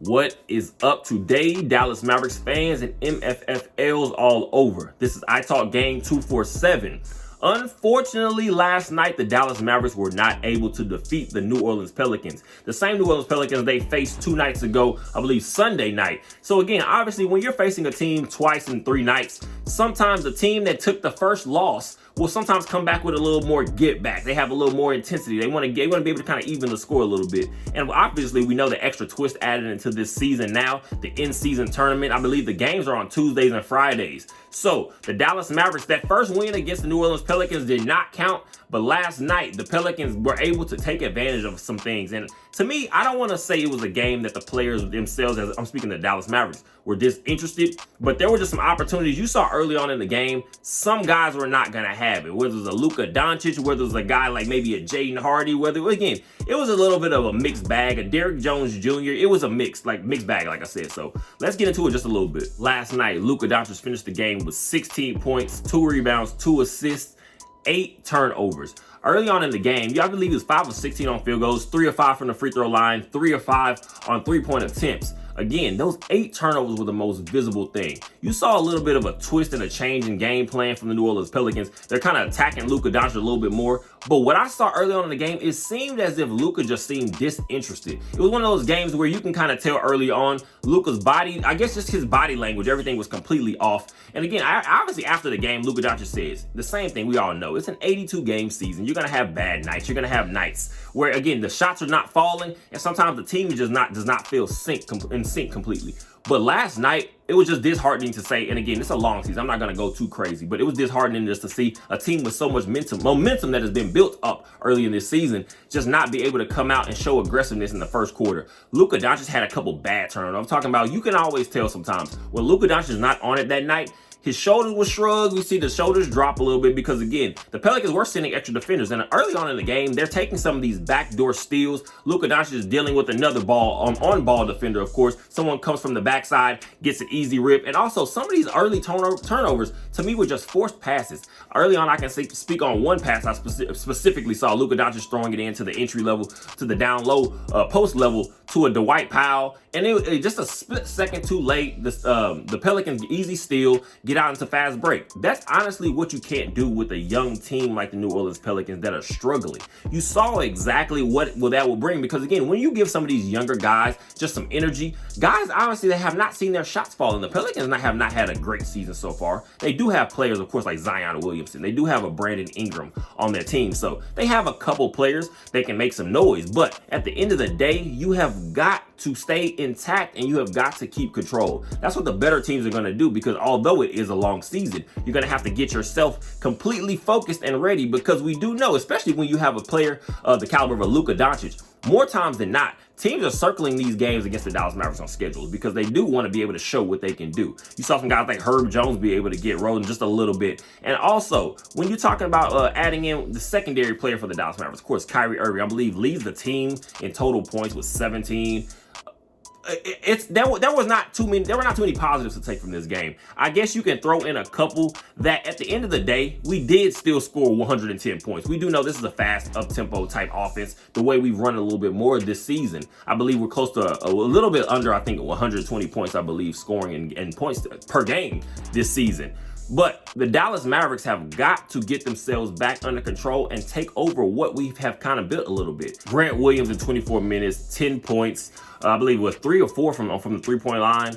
What is up today, Dallas Mavericks fans and MFFLs all over? This is iTalk Game 247. Unfortunately, last night, the Dallas Mavericks were not able to defeat the New Orleans Pelicans. The same New Orleans Pelicans they faced 2 nights ago, I believe Sunday night. So again, obviously, when you're facing a team twice in 3 nights, sometimes the team that took the first loss will sometimes come back with a little more get back. They have a little more intensity. They want to be able to kind of even the score a little bit. And obviously, we know the extra twist added into this season now, the in-season tournament. I believe the games are on Tuesdays and Fridays. So the Dallas Mavericks, that first win against the New Orleans Pelicans did not count. But last night, the Pelicans were able to take advantage of some things. And to me, I don't want to say it was a game that the players themselves, as I'm speaking to the Dallas Mavericks, were disinterested. But there were just some opportunities you saw early on in the game. Some guys were not going to have it. Whether it was a Luka Doncic, whether it was a guy like maybe a Jaden Hardy, again, it was a little bit of a mixed bag. A Derrick Jones Jr., it was a mixed bag, like I said. So let's get into it just a little bit. Last night, Luka Doncic finished the game with 16 points, 2 rebounds, 2 assists, 8 turnovers. Early on in the game, I believe he was 5 of 16 on field goals, 3 of 5 from the free throw line, 3 of 5 on 3-point attempts. Again, those 8 turnovers were the most visible thing. You saw a little bit of a twist and a change in game plan from the New Orleans Pelicans. They're kind of attacking Luka Doncic a little bit more. But what I saw early on in the game, it seemed as if Luka just seemed disinterested. It was one of those games where you can kind of tell early on Luka's body, I guess just his body language, everything was completely off. And again, obviously after the game, Luka Doncic says the same thing we all know. It's an 82-game season. You're going to have bad nights. You're going to have nights where, again, the shots are not falling, and sometimes the team does not feel in sync completely. But last night, it was just disheartening to say, and again, it's a long season. I'm not going to go too crazy, but it was disheartening just to see a team with so much momentum that has been built up early in this season just not be able to come out and show aggressiveness in the first quarter. Luka Doncic had a couple bad turnovers. I'm talking about, you can always tell sometimes when Luka Doncic is not on it that night, his shoulders were shrugged. We see the shoulders drop a little bit because, again, the Pelicans were sending extra defenders. And early on in the game, they're taking some of these backdoor steals. Luka Doncic is dealing with another on-ball defender, of course. Someone comes from the backside, gets an easy rip. And also, some of these early turnovers, to me, were just forced passes. Early on, I can speak on one pass I specifically saw Luka Doncic throwing it into the entry level, to the down low post level, to a Dwight Powell. And it just a split second too late. The Pelicans easy steal, get out into fast break. That's honestly what you can't do with a young team like the New Orleans Pelicans that are struggling. You saw exactly what that will bring, because again, when you give some of these younger guys just some energy, guys obviously they have not seen their shots fall, and the Pelicans have not had a great season so far. They do have players, of course, like Zion Williamson. They do have a Brandon Ingram on their team, so they have a couple players that can make some noise. But at the end of the day, you have got to stay intact and you have got to keep control. That's what the better teams are going to do, because although it is a long season, you're going to have to get yourself completely focused and ready, because we do know, especially when you have a player of the caliber of a Luka Doncic, more times than not, teams are circling these games against the Dallas Mavericks on schedules because they do want to be able to show what they can do. You saw some guys like Herb Jones be able to get rolling just a little bit. And also, when you're talking about adding in the secondary player for the Dallas Mavericks, of course, Kyrie Irving, I believe, leads the team in total points with 17. There were not too many positives to take from this game. I guess you can throw in a couple that at the end of the day, we did still score 110 points. We do know this is a fast up-tempo type offense, the way we've run a little bit more this season. I believe we're close to a little bit under, I think, 120 points, I believe, scoring and points per game this season. But the Dallas Mavericks have got to get themselves back under control and take over what we have kind of built a little bit. Grant Williams in 24 minutes, 10 points. I believe it was 3 or 4 from the 3-point line.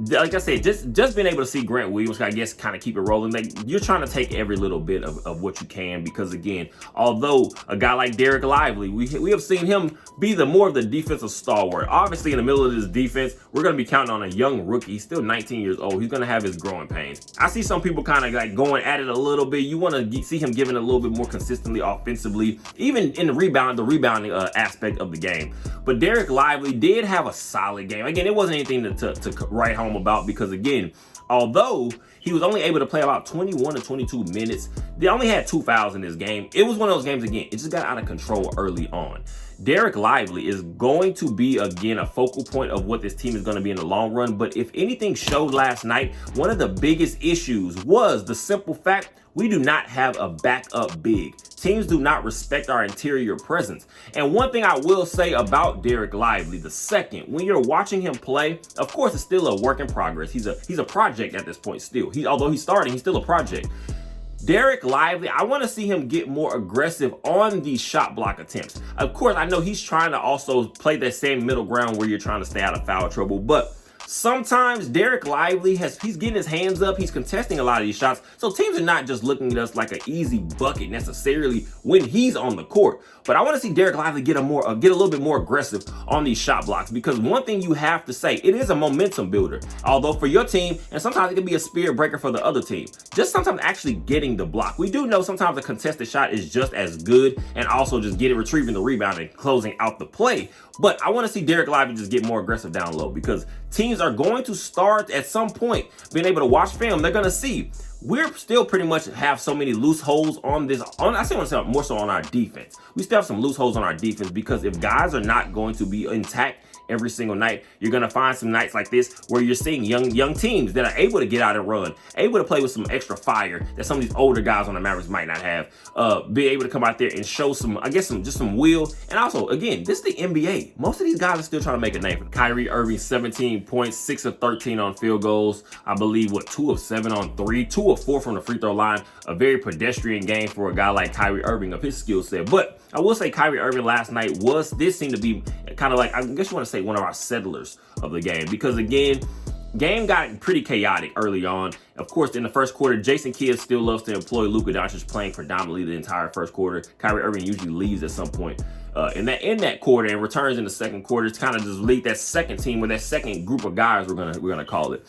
Like I said, just being able to see Grant Williams, I guess, kind of keep it rolling. Like, you're trying to take every little bit of what you can, because again, although a guy like Derek Lively, we have seen him be more of the defensive stalwart. Obviously, in the middle of this defense, we're going to be counting on a young rookie. He's still 19 years old. He's going to have his growing pains. I see some people kind of like going at it a little bit. You want to see him giving a little bit more consistently offensively, even in the rebounding aspect of the game. But Derek Lively did have a solid game. Again, it wasn't anything to write home about, because again, although He was only able to play about 21 to 22 minutes. They only had 2 fouls in this game. It was one of those games, again, it just got out of control early on. Dereck Lively is going to be, again, a focal point of what this team is going to be in the long run. But if anything showed last night, one of the biggest issues was the simple fact we do not have a backup big. Teams do not respect our interior presence. And one thing I will say about Dereck Lively, the second, when you're watching him play, of course, it's still a work in progress. He's a project at this point still. Although he's starting, he's still a project. Dereck Lively, I want to see him get more aggressive on these shot block attempts. Of course, I know he's trying to also play that same middle ground where you're trying to stay out of foul trouble, but sometimes Dereck Lively he's getting his hands up, he's contesting a lot of these shots, so teams are not just looking at us like an easy bucket necessarily when he's on the court. But I want to see Dereck Lively get a little bit more aggressive on these shot blocks, because one thing you have to say, it is a momentum builder. Although for your team, and sometimes it can be a spirit breaker for the other team, just sometimes actually getting the block. We do know sometimes a contested shot is just as good, and also just retrieving the rebound and closing out the play. But I want to see Dereck Lively just get more aggressive down low, because teams are going to start at some point being able to watch film. They're going to see we're still pretty much have so many loose holes on this. I say more so on our defense. We still have some loose holes on our defense, because if guys are not going to be intact every single night, you're going to find some nights like this where you're seeing young teams that are able to get out and run, able to play with some extra fire that some of these older guys on the Mavericks might not have, be able to come out there and show some will. And also, again, this is the NBA. Most of these guys are still trying to make a name. Kyrie Irving, 17 points, 6 of 13 on field goals. I believe, 2 of 7 on 3, 2 of 4 from the free throw line. A very pedestrian game for a guy like Kyrie Irving of his skill set. But I will say Kyrie Irving last night seemed to be kind of like, I guess you want to say, one of our settlers of the game, because again, game got pretty chaotic early on. Of course, in the first quarter, Jason Kidd still loves to employ Luka Doncic playing predominantly the entire first quarter. Kyrie Irving usually leaves at some point in that quarter and returns in the second quarter to kind of just lead that second team, or that second group of guys, we're gonna call it.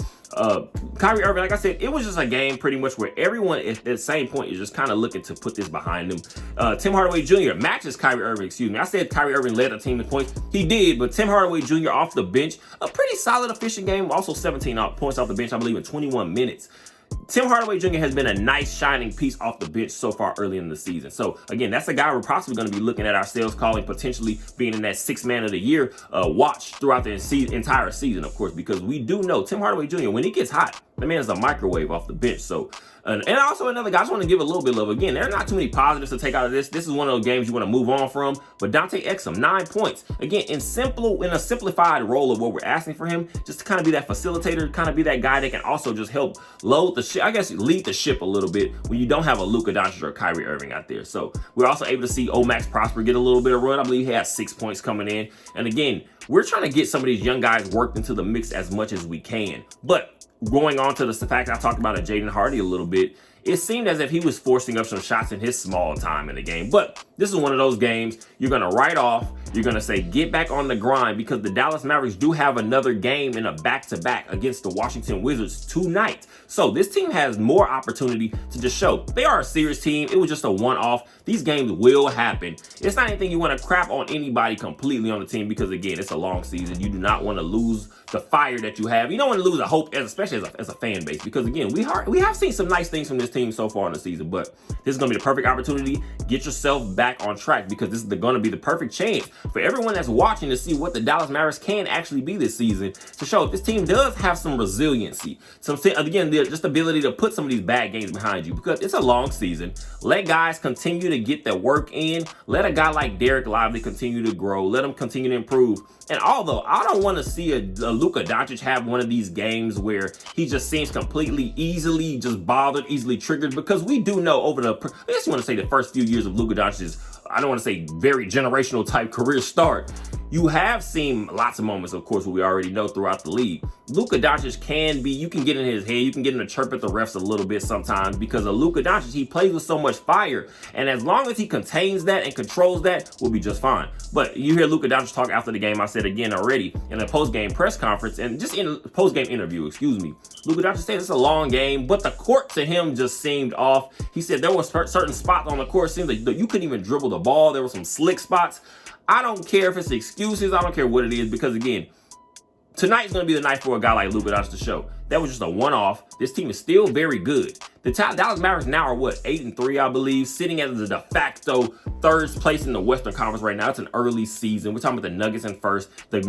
Kyrie Irving, like I said, it was just a game pretty much where everyone at the same point is just kind of looking to put this behind them. Tim Hardaway Jr. matches Kyrie Irving, I said Kyrie Irving led the team in points. He did, but Tim Hardaway Jr. off the bench, a pretty solid, efficient game. Also 17 points off the bench, I believe, in 21 minutes. Tim Hardaway Jr. has been a nice shining piece off the bench so far early in the season. So again, that's a guy we're possibly going to be looking at ourselves calling potentially being in that 6th man of the year watch throughout the entire season, of course, because we do know Tim Hardaway Jr., when he gets hot, the man is a microwave off the bench. So and also another guy, I just want to give a little bit of love. Again, there are not too many positives to take out of this. This is one of those games you want to move on from. But Dante Exum, 9 points. Again, in a simplified role of what we're asking for him, just to kind of be that facilitator, kind of be that guy that can also just help load the ship, I guess lead the ship a little bit when you don't have a Luka Doncic or Kyrie Irving out there. So we're also able to see Max Prosper get a little bit of run. I believe he has 6 points coming in. And again, we're trying to get some of these young guys worked into the mix as much as we can. But going on to the fact I talked about Jaden Hardy a little bit, it seemed as if he was forcing up some shots in his small time in the game. But this is one of those games you're going to write off. You're going to say, get back on the grind, because the Dallas Mavericks do have another game in a back-to-back against the Washington Wizards tonight. So this team has more opportunity to just show they are a serious team. It was just a one-off. These games will happen. It's not anything you want to crap on anybody completely on the team, because again, it's a long season. You do not want to lose the fire that you have. You don't want to lose a hope, especially as a fan base, because again, we have seen some nice things from this team so far in the season, but this is going to be the perfect opportunity. Get yourself back on track, because this is going to be the perfect chance for everyone that's watching to see what the Dallas Mavericks can actually be this season, to show if this team does have some resiliency, just ability to put some of these bad games behind you, because it's a long season. Let guys continue to get their work in. Let a guy like Dereck Lively continue to grow. Let him continue to improve. And although I don't want to see a Luka Doncic have one of these games where he just seems completely easily just bothered, easily triggered, because we do know I guess you want to say the first few years of Luka Doncic's, I don't want to say very generational type career start, you have seen lots of moments, of course, what we already know throughout the league. Luka Doncic you can get in his head, you can get him to chirp at the refs a little bit sometimes, because of Luka Doncic, he plays with so much fire, and as long as he contains that and controls that, we'll be just fine. But you hear Luka Doncic talk after the game, I said again already, in a post-game press conference, and just in a post-game interview, Luka Doncic said it's a long game, but the court to him just seemed off. He said there were certain spots on the court, seemed like you couldn't even dribble the ball. There were some slick spots. I don't care if it's excuses. I don't care what it is, because again, tonight's going to be the night for a guy like Luka Doncic to show. That was just a one-off. This team is still very good. The Dallas Mavericks now are what, 8-3, I believe, sitting as the de facto third place in the Western Conference right now. It's an early season. We're talking about the Nuggets in first. The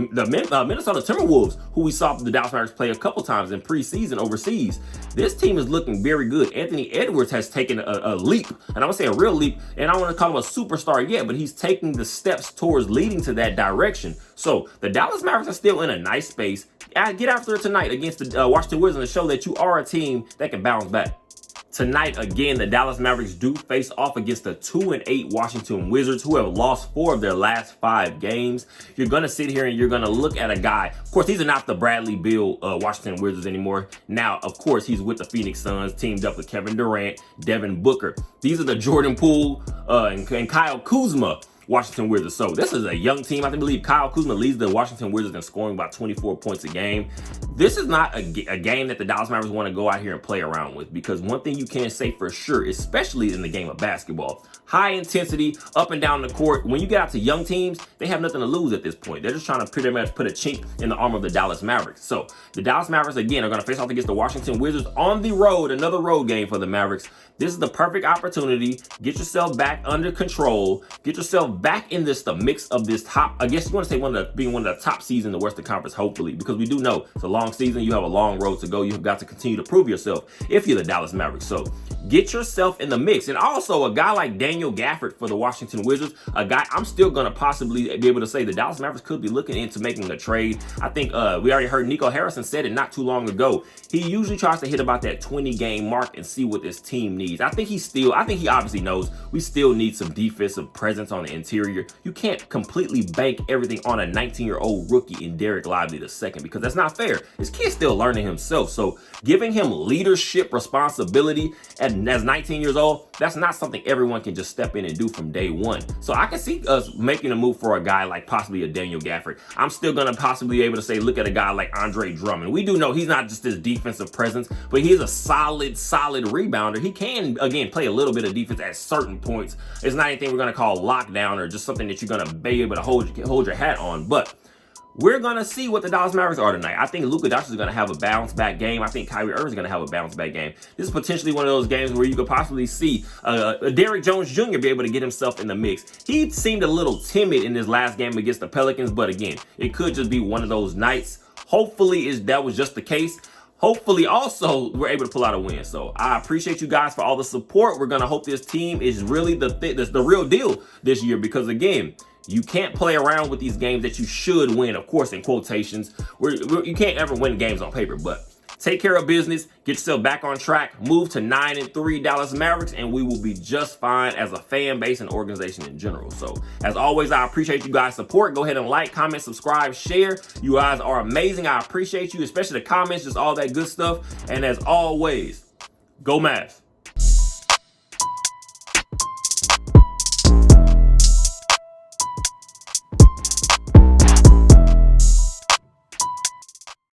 Minnesota Timberwolves, who we saw the Dallas Mavericks play a couple times in preseason overseas. This team is looking very good. Anthony Edwards has taken a leap, and I'm gonna say a real leap, and I don't want to call him a superstar yet, but he's taking the steps towards leading to that direction. So the Dallas Mavericks are still in a nice space. Get after it tonight against the Washington Wizards and show that you are a team that can bounce back. Tonight, again, the Dallas Mavericks do face off against the 2-8 Washington Wizards, who have lost 4 of their last 5 games. You're going to sit here and you're going to look at a guy. Of course, these are not the Bradley Beal Washington Wizards anymore. Now, of course, he's with the Phoenix Suns, teamed up with Kevin Durant, Devin Booker. These are the Jordan Poole and Kyle Kuzma Washington Wizards. So this is a young team. I believe Kyle Kuzma leads the Washington Wizards in scoring about 24 points a game. This is not a game that the Dallas Mavericks want to go out here and play around with, because one thing you can say for sure, especially in the game of basketball, high intensity, up and down the court. When you get out to young teams, they have nothing to lose at this point. They're just trying to pretty much put a chink in the armor of the Dallas Mavericks. So the Dallas Mavericks, again, are going to face off against the Washington Wizards on the road, another road game for the Mavericks. This is the perfect opportunity. Get yourself back under control. Get yourself back in the mix of this top, I guess you want to say being one of the top seeds in the Western Conference, hopefully, because we do know it's a long season. You have a long road to go. You've got to continue to prove yourself if you're the Dallas Mavericks. So get yourself in the mix. And also a guy like Daniel Gafford for the Washington Wizards, a guy I'm still going to possibly be able to say the Dallas Mavericks could be looking into making a trade. I think we already heard Nico Harrison said it not too long ago. He usually tries to hit about that 20-game mark and see what this team needs. I think he obviously knows we still need some defensive presence on the interior. You can't completely bank everything on a 19-year-old rookie in Derek Lively II, because that's not fair. This kid's still learning himself. So giving him leadership responsibility as 19 years old, that's not something everyone can just step in and do from day one. So I can see us making a move for a guy like possibly a Daniel Gafford. I'm still going to possibly be able to say, look at a guy like Andre Drummond. We do know he's not just this defensive presence, but he's a solid rebounder. He can, again, play a little bit of defense at certain points. It's not anything we're going to call lockdown or just something that you're going to be able to hold your hat on. But we're going to see what the Dallas Mavericks are tonight. I think Luka Doncic is going to have a bounce-back game. I think Kyrie Irving is going to have a bounce-back game. This is potentially one of those games where you could possibly see Derrick Jones Jr. be able to get himself in the mix. He seemed a little timid in his last game against the Pelicans, but again, it could just be one of those nights. Hopefully that was just the case. Hopefully, also, we're able to pull out a win. So I appreciate you guys for all the support. We're going to hope this team is really the real deal this year, because, again, you can't play around with these games that you should win, of course, in quotations. You can't ever win games on paper, but take care of business, get yourself back on track, move to 9-3 Dallas Mavericks, and we will be just fine as a fan base and organization in general. So, as always, I appreciate you guys' support. Go ahead and like, comment, subscribe, share. You guys are amazing. I appreciate you, especially the comments, just all that good stuff. And as always, go Mavs.